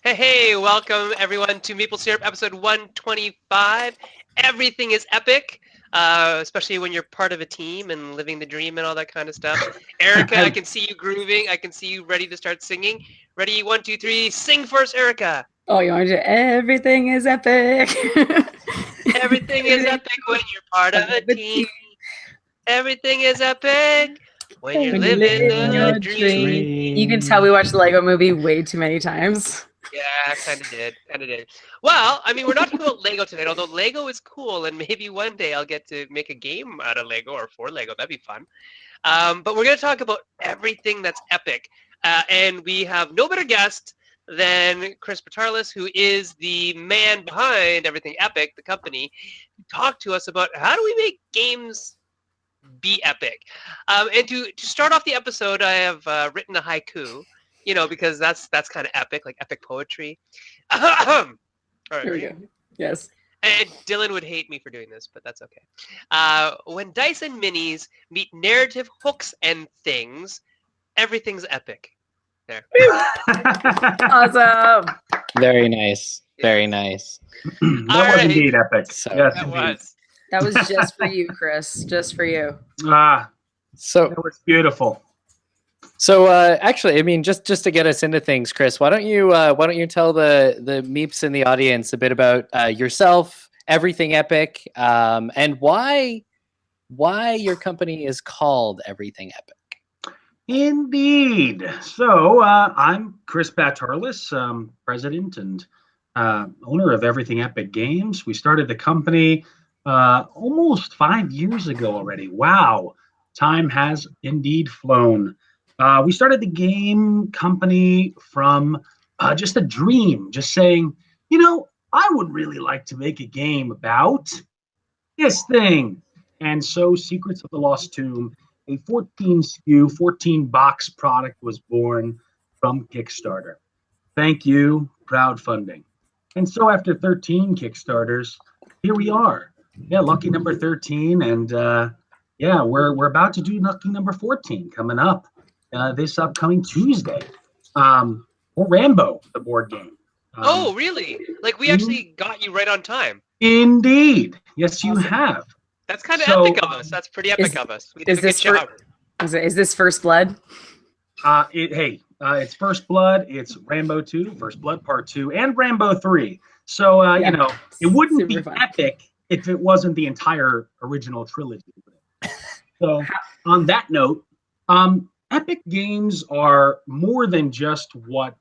Hey, welcome everyone to Meeple Syrup episode 125. Everything is epic, especially when you're part of a team and living the dream and all that kind of stuff. Erica, I can see you grooving. I can see you ready to start singing. Ready, 1, 2, 3, sing first, Erica. Oh, you want to do everything is epic. Everything is epic when you're part of a team. Everything is epic when you're living the dream. You can tell we watched the Lego movie way too many times. Yeah, kind of did. Well, I mean, we're not talking about Lego tonight, although Lego is cool, and maybe one day I'll get to make a game out of Lego or for Lego. That'd be fun. But we're going to talk about everything that's epic. And we have no better guest than Chris Batarlis, who is the man behind Everything Epic, the company, to talk to us about how do we make games be epic. And to start off the episode, I have written a haiku. Because that's kind of epic, like epic poetry. All right, Here we go. Yes. And Dylan would hate me for doing this, but that's okay. When dice and minis meet narrative hooks and things, everything's epic. There. Awesome. Very nice. Very nice. That was indeed epic. So, yes, That indeed. was. That was just for you, Chris. Just for you. So, That was beautiful. actually, I mean, just to get us into things, Chris, why don't you tell the Meeps in the audience a bit about yourself, Everything Epic, and why your company is called Everything Epic. Indeed. So I'm Chris Batarlis, president and owner of Everything Epic Games. We started the company almost 5 years ago already. Wow. Time has indeed flown. We started the game company from just a dream, just saying, I would really like to make a game about this thing. And so Secrets of the Lost Tomb, a 14 SKU, 14 box product was born from Kickstarter. Thank you, crowdfunding. And so after 13 Kickstarters, here we are. Yeah, lucky number 13. And we're about to do lucky number 14 coming up. This upcoming Tuesday, or Rambo, the board game. Oh, really? Like we actually got you right on time. Indeed. Yes, you have. That's kind of So, epic of us. That's pretty epic of us. We did a good this job. Is this First Blood? It's First Blood. It's Rambo 2, First Blood Part 2, and Rambo 3. So, it wouldn't be Super fun. epic if it wasn't the entire original trilogy. So, on that note, epic games are more than just what,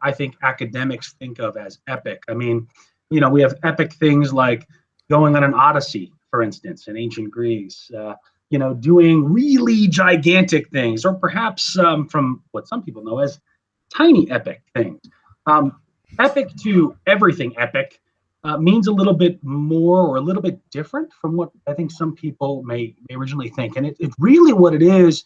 I think academics think of as epic. I mean, we have epic things like going on an Odyssey, for instance, in ancient Greece, doing really gigantic things, or perhaps from what some people know as tiny epic things. Epic to everything epic means a little bit more or a little bit different from what I think some people may originally think. And it really what it is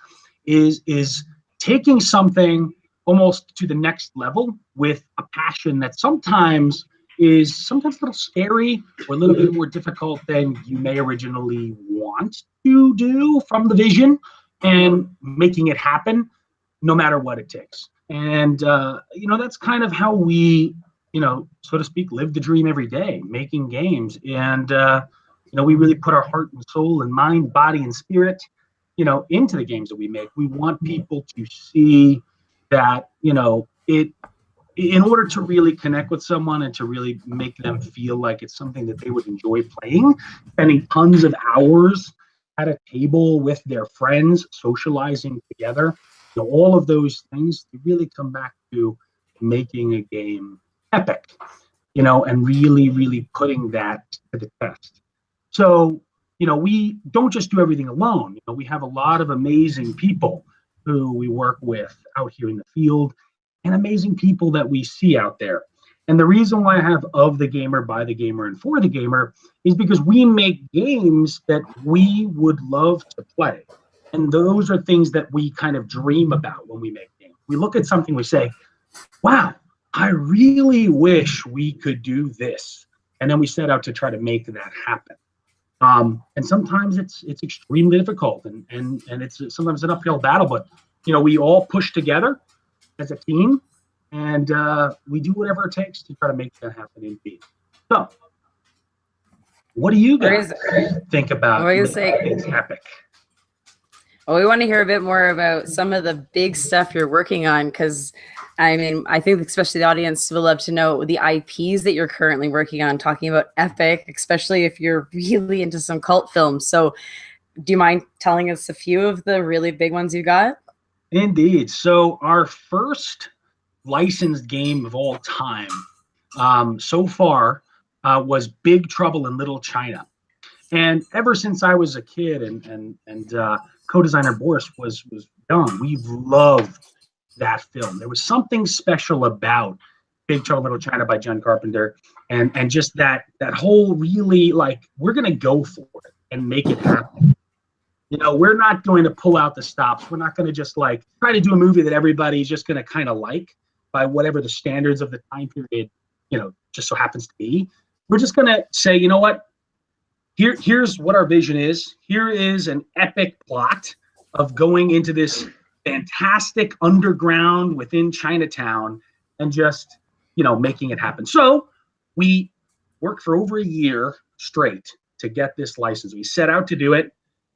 taking something almost to the next level with a passion that sometimes a little scary or a little bit more difficult than you may originally want to do from the vision, and making it happen no matter what it takes. And, that's kind of how we, so to speak, live the dream every day, making games. And, we really put our heart and soul and mind, body and spirit, into the games that we make. We want people to see that, in order to really connect with someone and to really make them feel like it's something that they would enjoy playing, spending tons of hours at a table with their friends, socializing together, all of those things really come back to making a game epic, and really, really putting that to the test. So, we don't just do everything alone. We have a lot of amazing people who we work with out here in the field, and amazing people that we see out there. And the reason why I have of the gamer, by the gamer, and for the gamer is because we make games that we would love to play. And those are things that we kind of dream about when we make games. We look at something, we say, wow, I really wish we could do this. And then we set out to try to make that happen. And sometimes it's extremely difficult, and it's sometimes an uphill battle, but we all push together as a team, and we do whatever it takes to try to make that happen indeed. So, what do you guys think about things epic? Well, we want to hear a bit more about some of the big stuff you're working on, because I mean, I think especially the audience will love to know the IPs that you're currently working on, talking about epic, especially if you're really into some cult films. So do you mind telling us a few of the really big ones you got? Indeed. So our first licensed game of all time so far was Big Trouble in Little China. And ever since I was a kid and co-designer Boris was young, we've loved that film. There was something special about Big Trouble in Little China by John Carpenter, and just that whole really, like, we're gonna go for it and make it happen. You know, we're not going to pull out the stops. We're not going to just like try to do a movie that everybody's just going to kind of like by whatever the standards of the time period, you know, just so happens to be. We're just going to say, you know what? Here's what our vision is. Here is an epic plot of going into this fantastic underground within Chinatown and just, you know, making it happen. So we worked for over a year straight to get this license. We set out to do it,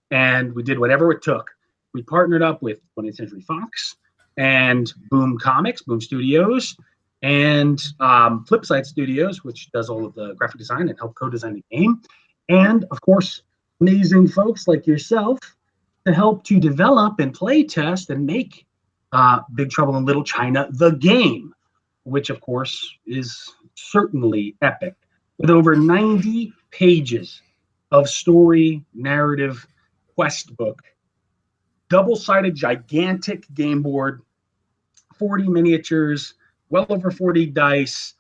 and we did whatever it took. We partnered up with 20th Century Fox and Boom Comics, Boom Studios, and Flipside Studios, which does all of the graphic design and help co-design the game. And, of course, amazing folks like yourself to help to develop and play test and make Big Trouble in Little China, the game, which, of course, is certainly epic, with over 90 pages of story, narrative, quest book, double-sided gigantic game board, 40 miniatures, well over 40 dice.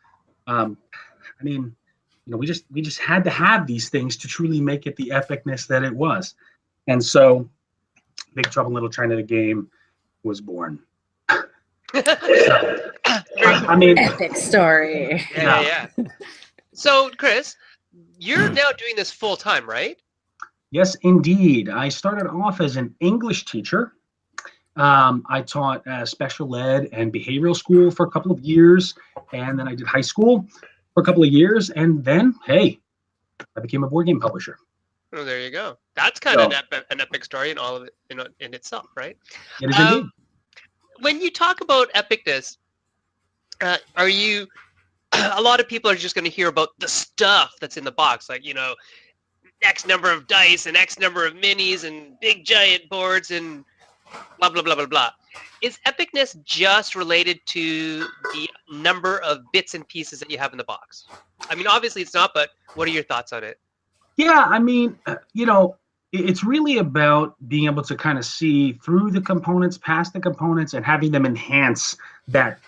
I mean, you know, we just had to have these things to truly make it the epicness that it was. And so Big Trouble in Little China, the game, was born. I mean, Epic story. Yeah. So, Chris, you're now doing this full time, right? Yes, indeed. I started off as an English teacher. I taught special ed and behavioral school for a couple of years, and then I did high school for a couple of years, and then, hey, I became a board game publisher. Oh, there you go. That's kind of an epic story in all of it, in itself, right? It is indeed. When you talk about epicness, are you? A lot of people are just going to hear about the stuff that's in the box, like, you know, X number of dice and X number of minis and big giant boards and blah, blah, blah, blah, blah. Is epicness just related to the number of bits and pieces that you have in the box? I mean, obviously it's not, but what are your thoughts on it? Yeah, I mean, you know, it's really about being able to kind of see through the components, past the components, and having them enhance that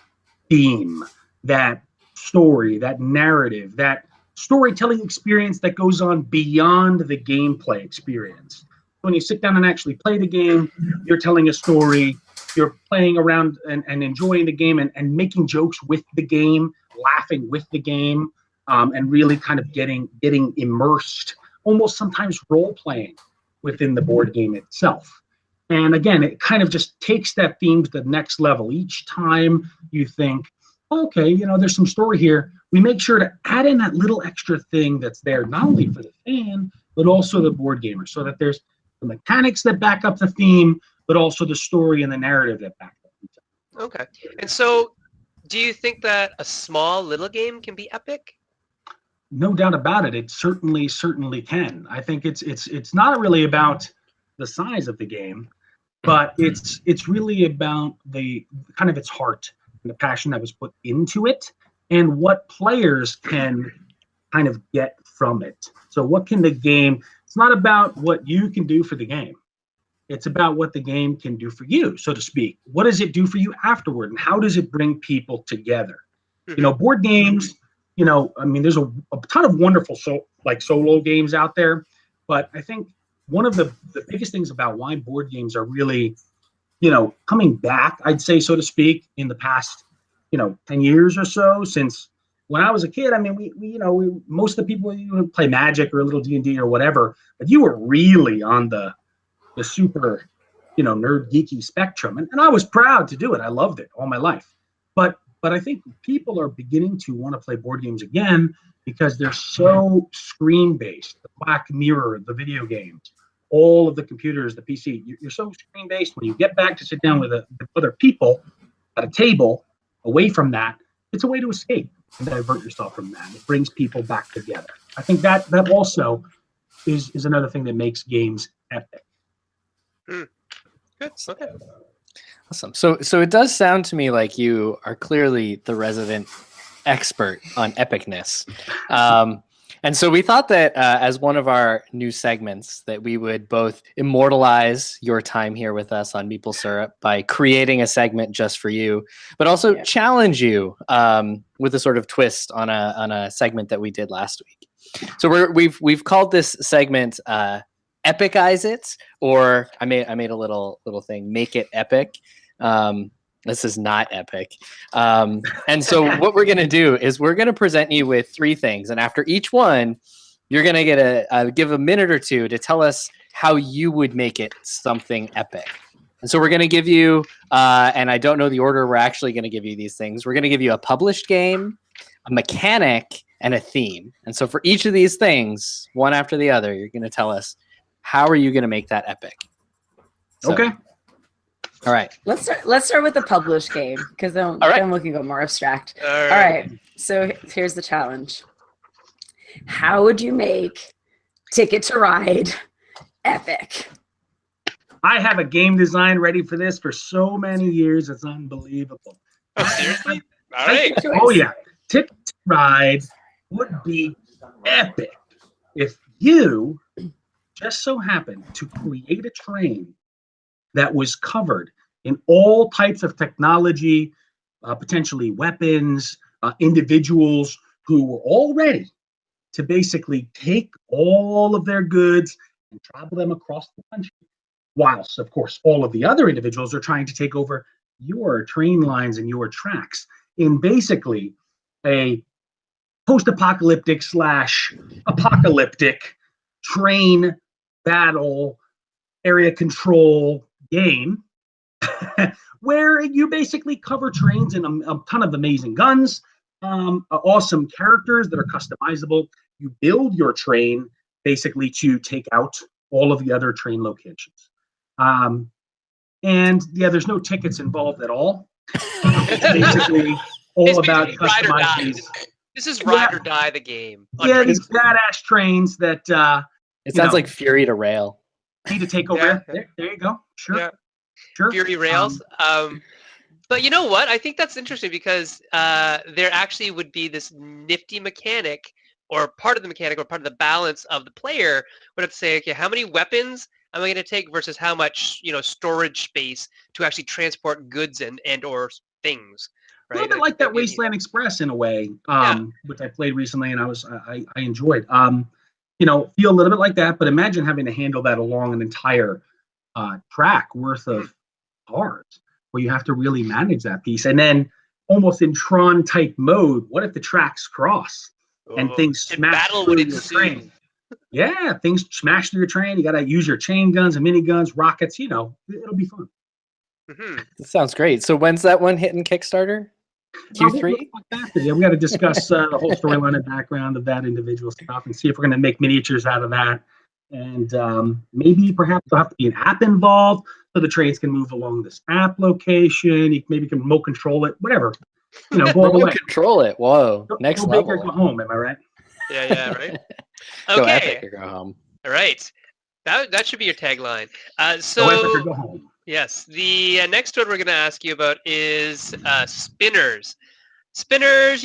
theme, that story, that narrative, that storytelling experience that goes on beyond the gameplay experience. When you sit down and actually play the game, you're telling a story, you're playing around and enjoying the game and making jokes with the game, laughing with the game, and really kind of getting immersed, almost sometimes role-playing within the board game itself. And again, it kind of just takes that theme to the next level. Each time you think, okay, you know, there's some story here, we make sure to add in that little extra thing that's there, not only for the fan, but also the board gamer, so that there's the mechanics that back up the theme, but also the story and the narrative that back up the theme. Okay. And so do you think that a small little game can be epic? No doubt about it. It certainly can. I think it's not really about the size of the game, but it's really about the kind of its heart and the passion that was put into it and what players can kind of get from it. So what can the game, it's not about what you can do for the game. It's about what the game can do for you, so to speak. What does it do for you afterward, and how does it bring people together? You know, board games, you know, I mean, there's a ton of wonderful solo games out there, but I think one of the biggest things about why board games are really, you know, coming back, I'd say, so to speak, in the past, you know, 10 years or so, since when I was a kid. I mean, we most of the people, you know, play Magic or a little D&D or whatever, but you were really on the super, you know, nerd geeky spectrum, and I was proud to do it. I loved it all my life. But But I think people are beginning to want to play board games again because they're so screen-based. The Black Mirror, the video games, all of the computers, the PC, you're so screen-based. When you get back to sit down with other people at a table, away from that, it's a way to escape and divert yourself from that. It brings people back together. I think that also is another thing that makes games epic. Good. Okay. Awesome. So it does sound to me like you are clearly the resident expert on epicness. And so we thought that as one of our new segments that we would both immortalize your time here with us on Meeple Syrup by creating a segment just for you, but also challenge you with a sort of twist on a segment that we did last week. So we've called this segment Epicize It, or I made a little thing, Make It Epic. This is not epic. And so what we're going to do is we're going to present you with 3 things. And after each one, you're going to get give a minute or two to tell us how you would make it something epic. And so we're going to give you, and I don't know the order we're actually going to give you these things. We're going to give you a published game, a mechanic, and a theme. And so for each of these things, one after the other, you're going to tell us, how are you going to make that epic? So, Okay. All right. Let's start with the published game, because then we can go more abstract. All All right. So here's the challenge. How would you make Ticket to Ride epic? I have a game design ready for this for so many years. It's unbelievable. Oh, seriously? All right. Oh, yeah. Ticket to Ride would be epic if you just so happened to create a train that was covered in all types of technology, potentially weapons, individuals who were all ready to basically take all of their goods and travel them across the country. Whilst, of course, all of the other individuals are trying to take over your train lines and your tracks in basically a post-apocalyptic / apocalyptic train battle area control game where you basically cover trains and a ton of amazing guns, awesome characters that are customizable. You build your train basically to take out all of the other train locations. And yeah, there's no tickets involved at all. It's basically all about ride or die. customizing. This is ride or die the game. Yeah, these badass trains that It sounds like Fury to Rail. need to take over. Yeah. There you go. Sure. Yeah. Sure. Fury Rails. But you know what? I think that's interesting because there actually would be this nifty mechanic, or part of the mechanic, or part of the balance of the player would have to say, okay, how many weapons am I going to take versus how much storage space to actually transport goods and or things. Right? A little bit like that Wasteland Express in a way, which I played recently and I enjoyed. Feel a little bit like that, but imagine having to handle that along an entire track worth of cars, where you have to really manage that piece. And then almost in Tron type mode, what if the tracks cross and things smash through your train? Yeah, things smash through your train. You got to use your chain guns and miniguns, rockets. It'll be fun. Mm-hmm. That sounds great. So when's that one hitting Kickstarter? Q3? Yeah, we got to discuss the whole storyline and background of that individual stuff and see if we're going to make miniatures out of that. And maybe perhaps there'll have to be an app involved so the trains can move along this app location. You maybe can remote control it, whatever. Go all the way. Control it. Whoa. Next go level. Big or go home, am I right? Yeah, right. Go Okay. epic or go home. All right. That should be your tagline. Go epic or go home. Yes, the next one we're going to ask you about is spinners. Spinners,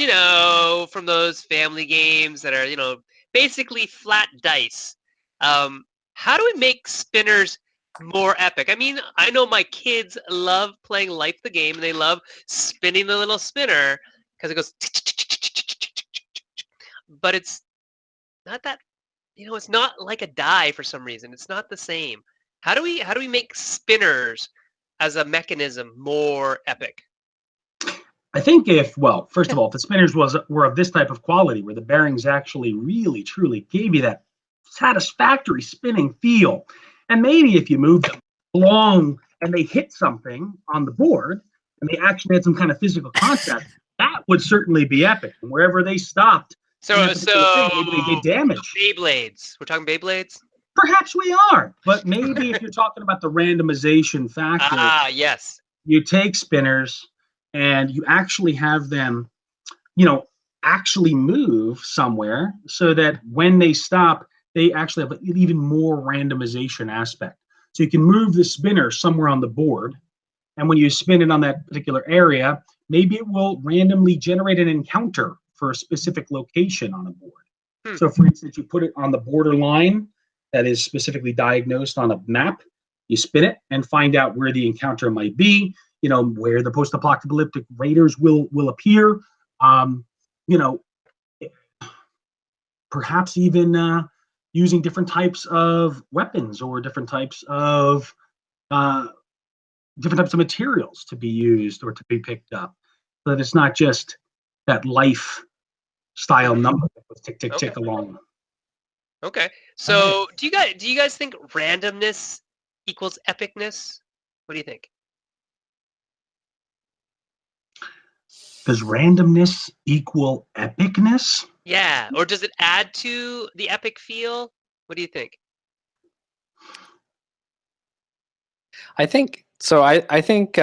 from those family games that are, basically flat dice. How do we make spinners more epic? I mean, I know my kids love playing Life the Game, and they love spinning the little spinner because it goes, but it's not that, it's not like a die for some reason. It's not the same. How do we make spinners as a mechanism more epic? I think first of all, if the spinners were of this type of quality, where the bearings actually really, truly gave you that satisfactory spinning feel, and maybe if you moved them along and they hit something on the board, and they actually had some kind of physical contact, That would certainly be epic. And wherever they stopped, So maybe they did damage. Beyblades. We're talking Beyblades? Perhaps we are, but maybe if you're talking about the randomization factor, Yes. you take spinners and you actually have them, actually move somewhere so that when they stop, they actually have an even more randomization aspect. So you can move the spinner somewhere on the board, and when you spin it on that particular area, maybe it will randomly generate an encounter for a specific location on a board. So for instance, you put it on the borderline that is specifically diagnosed on a map, you spin it and find out where the encounter might be, where the post-apocalyptic raiders will appear, perhaps even using different types of weapons or different types of materials to be used or to be picked up, so that it's not just that lifestyle number that goes tick tick tick along. Okay. So do you guys think randomness equals epicness? What do you think? Does randomness equal epicness? Yeah. Or does it add to the epic feel? What do you think? I think so. I think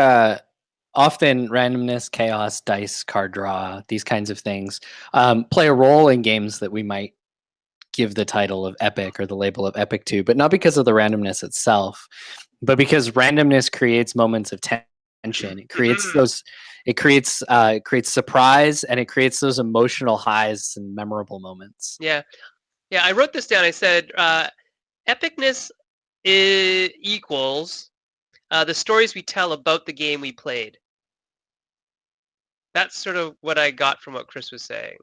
often randomness, chaos, dice, card draw, these kinds of things play a role in games that we might give the title of epic or the label of epic to, but not because of the randomness itself, but because randomness creates moments of tension. It creates those. It creates surprise, and it creates those emotional highs and memorable moments. Yeah. I wrote this down. I said epicness equals the stories we tell about the game we played. That's sort of what I got from what Chris was saying.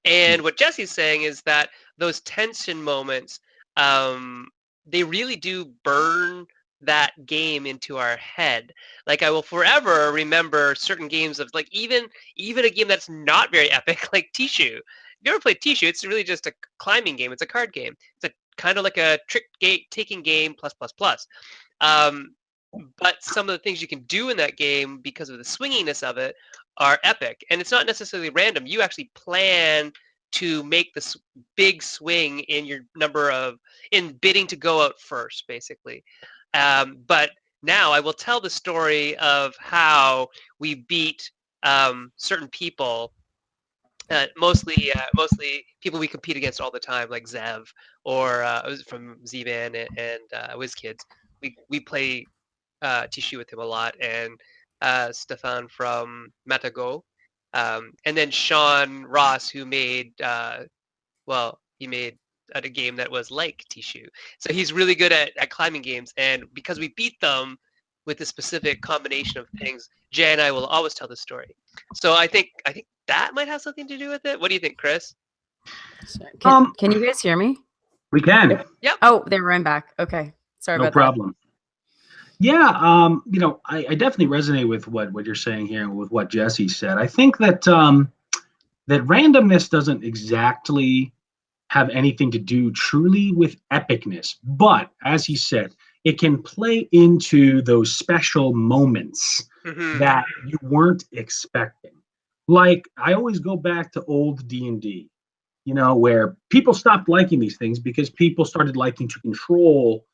And what Jessey's saying is that those tension moments, they really do burn that game into our head. Like I will forever remember certain games of like even a game that's not very epic, like Tishu. If you ever played Tishu, it's really just a climbing game. It's a card game. It's a kind of like a trick taking game plus. But some of the things you can do in that game because of the swinginess of it are epic. And it's not necessarily random. You actually plan to make this big swing in your in bidding to go out first, basically. But now I will tell the story of how we beat certain people, mostly people we compete against all the time, like Zev or from Z-Man and WizKids. We play Tishu with him a lot, and Stefan from Matago, and then Sean Ross, who made he made a game that was like Tishu. So he's really good at climbing games, and because we beat them with a specific combination of things, Jay and I will always tell the story. So I think that might have something to do with it. What do you think, Chris? Sorry. Can you guys hear me? We can. Yep. Oh, they ran back. Okay. Sorry about No problem. Yeah, I definitely resonate with what you're saying here, with what Jessey said. I think that that randomness doesn't exactly have anything to do truly with epicness, but as he said, it can play into those special moments that you weren't expecting. Like I always go back to old D&D, where people stopped liking these things because people started liking to control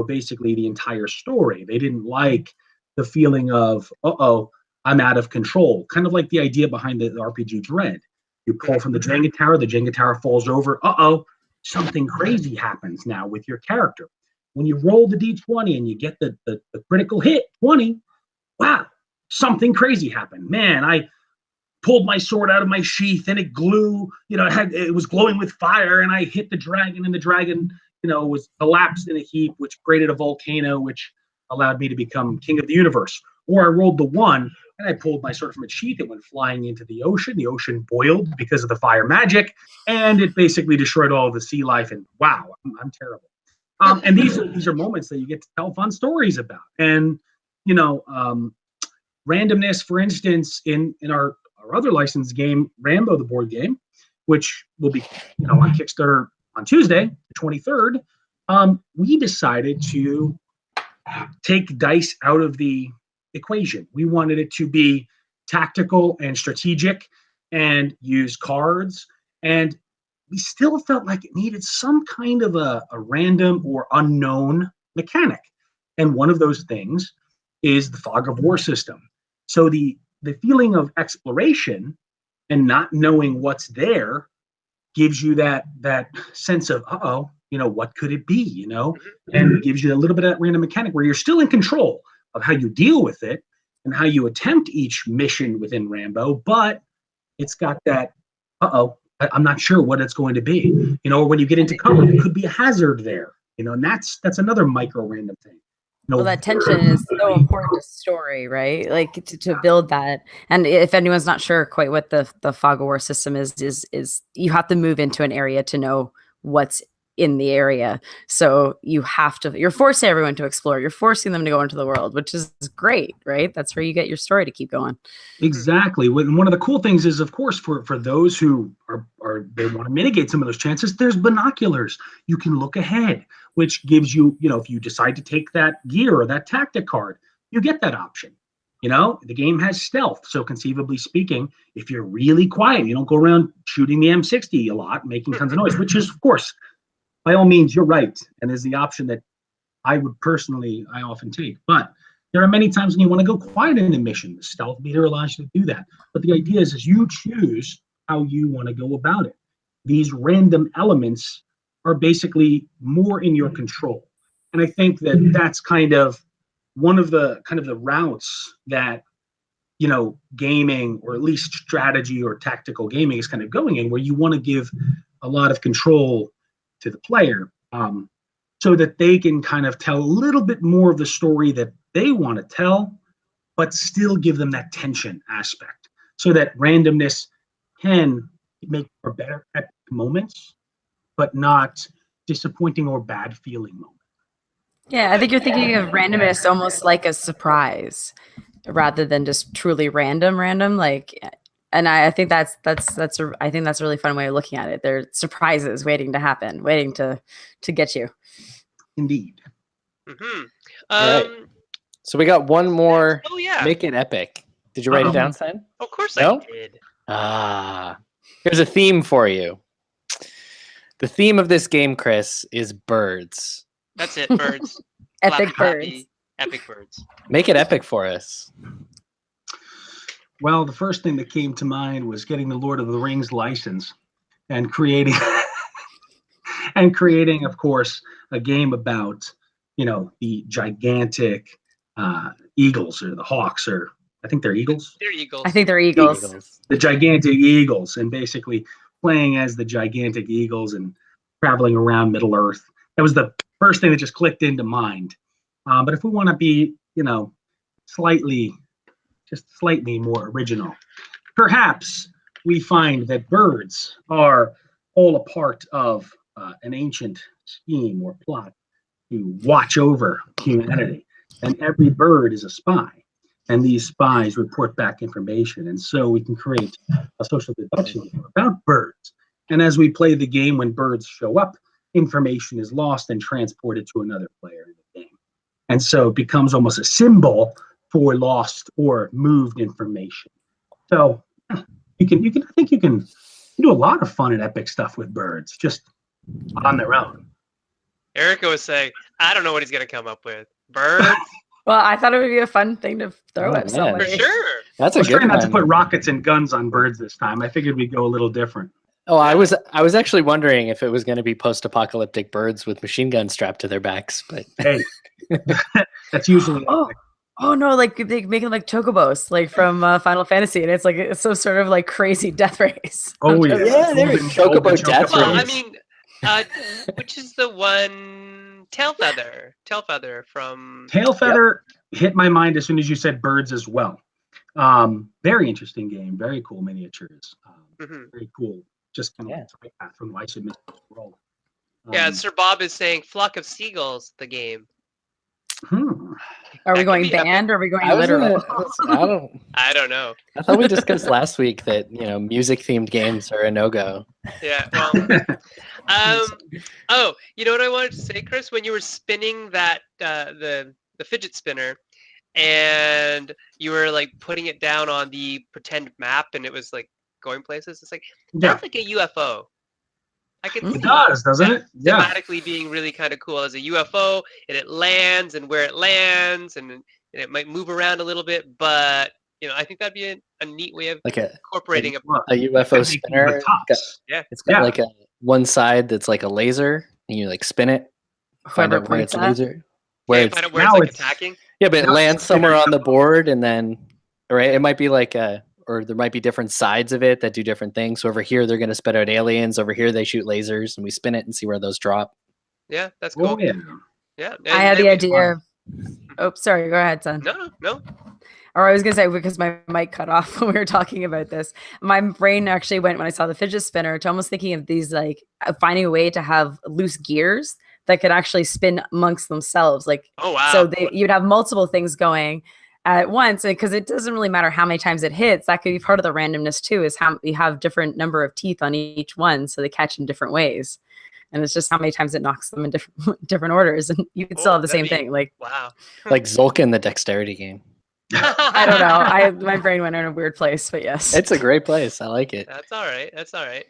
basically the entire story. They didn't like the feeling of, I'm out of control. Kind of like the idea behind the RPG Dread. You pull from the Jenga tower falls over. Something crazy happens now with your character. When you roll the D20 and you get the critical hit, 20, wow, something crazy happened. Man, I pulled my sword out of my sheath and it glue, it was glowing with fire, and I hit the dragon, and the dragon was collapsed in a heap, which created a volcano, which allowed me to become king of the universe. Or I rolled the 1, and I pulled my sword from its sheath. It went flying into the ocean. The ocean boiled because of the fire magic, and it basically destroyed all of the sea life. And wow, I'm terrible. And these are moments that you get to tell fun stories about. And randomness, for instance, in our other licensed game, Rambo, the board game, which will be on Kickstarter on Tuesday, the 23rd, we decided to take dice out of the equation. We wanted it to be tactical and strategic and use cards. And we still felt like it needed some kind of a random or unknown mechanic. And one of those things is the fog of war system. So the feeling of exploration and not knowing what's there gives you that sense of, what could it be, and it gives you a little bit of that random mechanic where you're still in control of how you deal with it and how you attempt each mission within Rambo, but it's got that, I'm not sure what it's going to be, or when you get into cover, there could be a hazard there, and that's another micro random thing. Well, that tension is so important to story, right? Like to build that. And if anyone's not sure quite what the fog of war system is you have to move into an area to know what's in the area. So you're forcing everyone to explore. You're forcing them to go into the world, which is great, right? That's where you get your story to keep going. Exactly. One of the cool things is, of course, for those who are they want to mitigate some of those chances, there's binoculars. You can look ahead, which gives you, if you decide to take that gear or that tactic card, you get that option. The game has stealth. So conceivably speaking, if you're really quiet, you don't go around shooting the M60 a lot, making tons of noise, which is, of course, by all means, you're right. And is the option that I often take. But there are many times when you want to go quiet in a mission. The stealth meter allows you to do that. But the idea is you choose how you want to go about it. These random elements are basically more in your control. And I think that that's kind of one of the routes that, gaming, or at least strategy or tactical gaming, is kind of going in, where you want to give a lot of control to the player, so that they can kind of tell a little bit more of the story that they want to tell, but still give them that tension aspect, so that randomness can make for better epic moments, but not disappointing or bad feeling moments. Yeah, I think you're thinking of randomness almost like a surprise rather than just truly random. Like, and I think that's I think that's a really fun way of looking at it. They're surprises waiting to happen, waiting to get you. Indeed. Mm-hmm. All right. So we got one more. Oh yeah. Make it epic. Did you write it down, Simon? Of course No? I did. Here's a theme for you. The theme of this game, Chris, is birds. That's it, birds. Epic birds. Epic birds. Make it epic for us. Well, the first thing that came to mind was getting the Lord of the Rings license and creating, of course, a game about, the gigantic eagles, or the hawks, or I think they're eagles. They're eagles. I think they're eagles. The gigantic eagles, and basically playing as the gigantic eagles and traveling around Middle Earth. That was the first thing that just clicked into mind. But if we want to be, slightly more original, perhaps we find that birds are all a part of an ancient scheme or plot to watch over humanity. And every bird is a spy. And these spies report back information. And so we can create a social deduction about birds. And as we play the game, when birds show up, information is lost and transported to another player in the game. And so it becomes almost a symbol for lost or moved information. So I think you can do a lot of fun and epic stuff with birds, just on their own. Erica was saying, I don't know what he's going to come up with. Birds? Well, I thought it would be a fun thing to throw at somebody. For sure. That's I a was good trying not one. to put rockets and guns on birds this time. I figured we'd go a little different. Oh, I was actually wondering if it was going to be post-apocalyptic birds with machine guns strapped to their backs, but Hey, that's usually Oh no, like they make it like chocobos, like from Final Fantasy, and it's so sort of like crazy death race. Oh yeah, Yeah, there is Chocobo Death Well, I Race. mean, which is the one? Tailfeather from... Tailfeather hit my mind as soon as you said birds as well. Very interesting game, very cool miniatures, very cool. Just kind of like from Life in Mystery World. Yeah, Sir Bob is saying Flock of Seagulls, the game. Are we going band or are we going literal? I don't know. I thought we discussed last week that music themed games are a no-go. Yeah. Well, oh, you know what I wanted to say, Chris? When you were spinning that the fidget spinner, and you were like putting it down on the pretend map, and it was like going places. It's like Yeah, that's like a UFO. I could Hmm? it see does, doesn't that it? Yeah. thematically being really kind of cool as a UFO, and it lands and where it lands, and it might move around a little bit, but I think that'd be a neat way of Like a incorporating a Look, a UFO could make you the spinner. tops. yeah. It's got Yeah. like a one side that's like a laser, and you like spin it, find Whoever out where points it's at. laser, where Okay, it's find out where it's Now like it's attacking. yeah, but it now it's lands somewhere spinning on the up. board, and then right, it might be like or there might be different sides of it that do different things. So over here they're going to spit out aliens. Over here they shoot lasers, and we spin it and see where those drop. Yeah, that's Oh cool. yeah. Yeah, I had then the we- idea. Oh, sorry. Go ahead, son. No. Or I was gonna say, because my mic cut off when we were talking about this, my brain actually went when I saw the fidget spinner to almost thinking of these like finding a way to have loose gears that could actually spin amongst themselves. Like, Oh wow. so you'd have multiple things going at once, and because it doesn't really matter how many times it hits, that could be part of the randomness too. Is how you have different number of teeth on each one, so they catch in different ways. And it's just how many times it knocks them in different orders, and you could still have the same thing. Like, wow. Like Zolkin, the dexterity game. I don't know. My brain went in a weird place, but yes. It's a great place. I like it. That's all right. That's all right.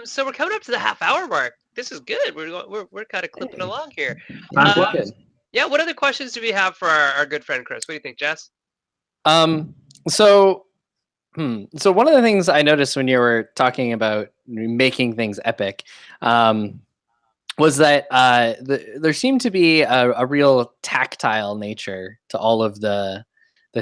So we're coming up to the half-hour mark. This is good. We're kind of clipping along here. That's Uh, Good. Yeah. What other questions do we have for our good friend Chris? What do you think, Jess? So one of the things I noticed when you were talking about making things epic, was that there seemed to be a real tactile nature to all of the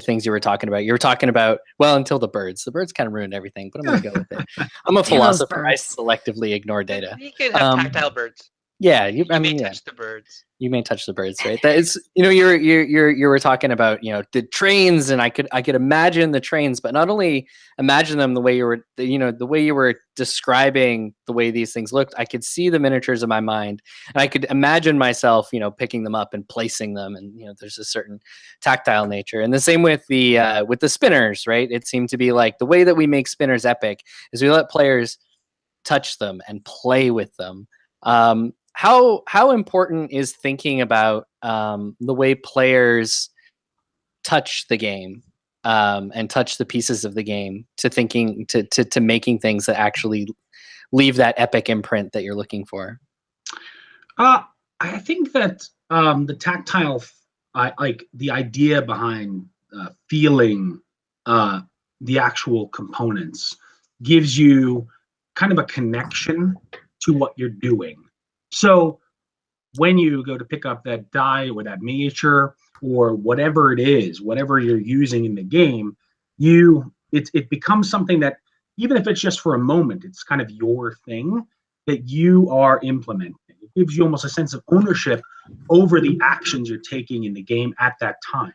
things you were talking about. You were talking about, well, until the birds. The birds kind of ruined everything, but I'm going to go with it. I'm a Damn those philosopher. I birds. selectively ignore data. You can have tactile birds. Yeah, You I may mean, yeah. touch the birds. You may touch the birds, right? That is, you were talking about, the trains, and I could imagine the trains, but not only imagine them the way the way you were describing the way these things looked. I could see the miniatures in my mind, and I could imagine myself, picking them up and placing them, and there's a certain tactile nature. And the same with the spinners, right? It seemed to be like the way that we make spinners epic is we let players touch them and play with them. How important is thinking about the way players touch the game and touch the pieces of the game to thinking to making things that actually leave that epic imprint that you're looking for? I think that the tactile, like the idea behind feeling the actual components, gives you kind of a connection to what you're doing. So when you go to pick up that die or that miniature or whatever it is, whatever you're using in the game, it becomes something that, even if it's just for a moment, it's kind of your thing that you are implementing. It gives you almost a sense of ownership over the actions you're taking in the game at that time.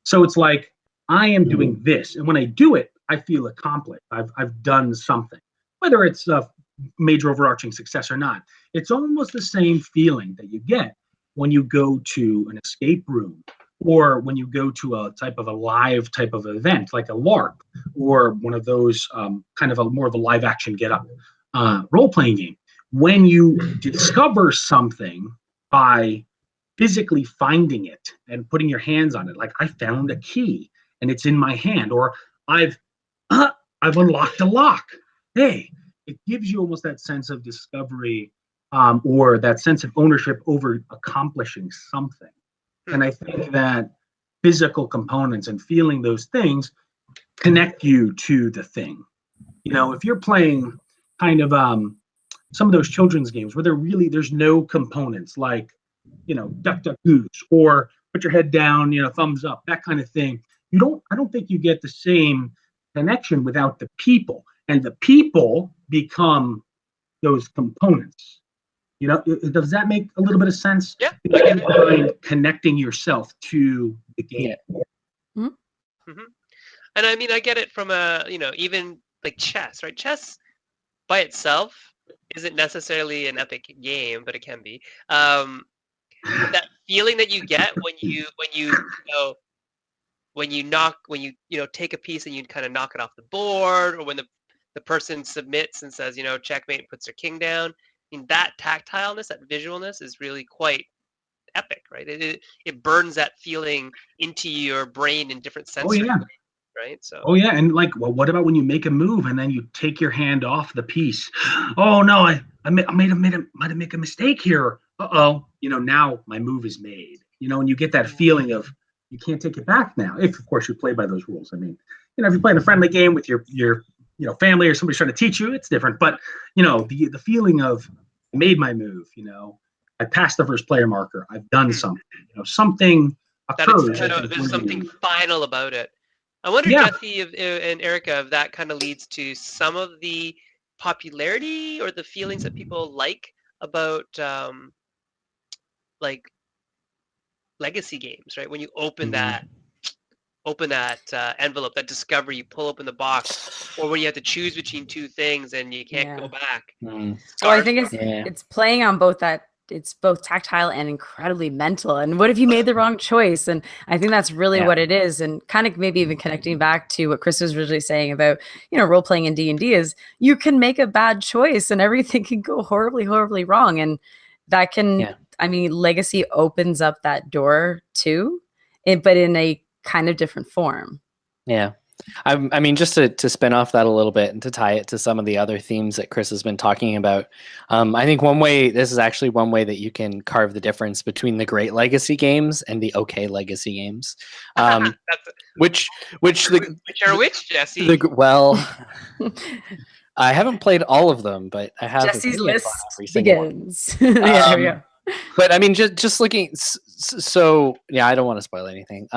So it's like, I am doing this, and when I do it, I feel accomplished. I've done something, whether it's a major overarching success or not. It's almost the same feeling that you get when you go to an escape room, or when you go to a type of a live type of event like a LARP, or one of those kind of more of a live action get up role-playing game. When you discover something by physically finding it and putting your hands on it, like I found a key and it's in my hand, or I've unlocked a lock. Hey, it gives you almost that sense of discovery, or that sense of ownership over accomplishing something. And I think that physical components and feeling those things connect you to the thing. If you're playing kind of some of those children's games where there's no components, like duck duck goose, or put your head down, thumbs up, that kind of thing, I don't think you get the same connection without the people, and the people become those components. Does that make a little bit of sense? Yeah. Behind connecting yourself to the game. Mm-hmm. And I mean, I get it from even like chess, right? Chess by itself isn't necessarily an epic game, but it can be. That feeling that you get when you take a piece and you kind of knock it off the board, or when the person submits and says, checkmate, and puts their king down. I mean, that tactileness, that visualness is really quite epic, right? It burns that feeling into your brain in different senses. Oh yeah. Right. So. Oh yeah, and like, well, what about when you make a move and then you take your hand off the piece? Oh no, I might have made a mistake here. Uh-oh, now my move is made. And you get that feeling of you can't take it back now. If of course you play by those rules. I mean, if you're playing a friendly game with your family or somebody's trying to teach you, it's different. But the feeling of I made my move. I passed the first player marker. I've done something. Something occurs. There's something final about it. I wonder, Jessey and Erica, if that kind of leads to some of the popularity or the feelings that people like about like legacy games, right? When you open that envelope, that discovery, you pull open the box, or when you have to choose between two things and you can't go back. So I think it's playing on both that. It's both tactile and incredibly mental. And what if you made the wrong choice? And I think that's really what it is. And kind of maybe even connecting back to what Chris was originally saying about, role playing in D&D is you can make a bad choice and everything can go horribly, horribly wrong. And that can, Legacy opens up that door too, but in a kind of different form. Yeah. I mean, just to spin off that a little bit and to tie it to some of the other themes that Chris has been talking about, I think this is actually one way that you can carve the difference between the great legacy games and the okay legacy games. Which are which, Jessey? I haven't played all of them, but I have. Jessey's list begins. There we go. But I mean, just looking. So yeah, I don't want to spoil anything.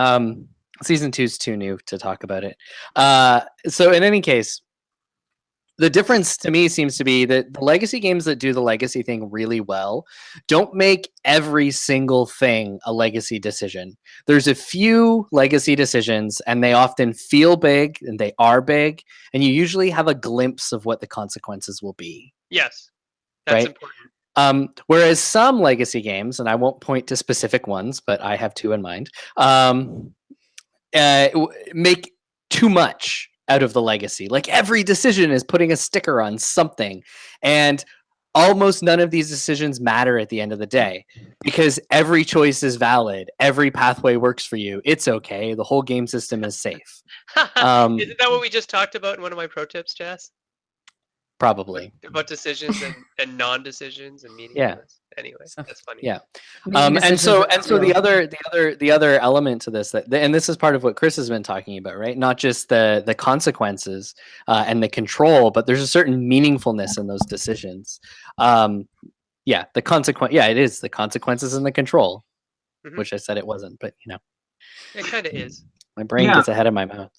Season 2 is too new to talk about it. So in any case, the difference to me seems to be that the legacy games that do the legacy thing really well don't make every single thing a legacy decision. There's a few legacy decisions and they often feel big and they are big. And you usually have a glimpse of what the consequences will be. Yes, that's important. Whereas some legacy games, and I won't point to specific ones, but I have two in mind, make too much out of the legacy. Like every decision is putting a sticker on something, and almost none of these decisions matter at the end of the day because every choice is valid. Every pathway works for you. It's okay. The whole game system is safe. Isn't that what we just talked about in one of my pro tips, Jess? Probably about decisions and non-decisions and meaningless. Yeah. Anyways, that's funny. Yeah. And so the other element to this and this is part of what Chris has been talking about, right? Not just the consequences and the control, but there's a certain meaningfulness in those decisions. It is the consequences and the control, which I said it wasn't, but it kind of is. My brain gets ahead of my mouth.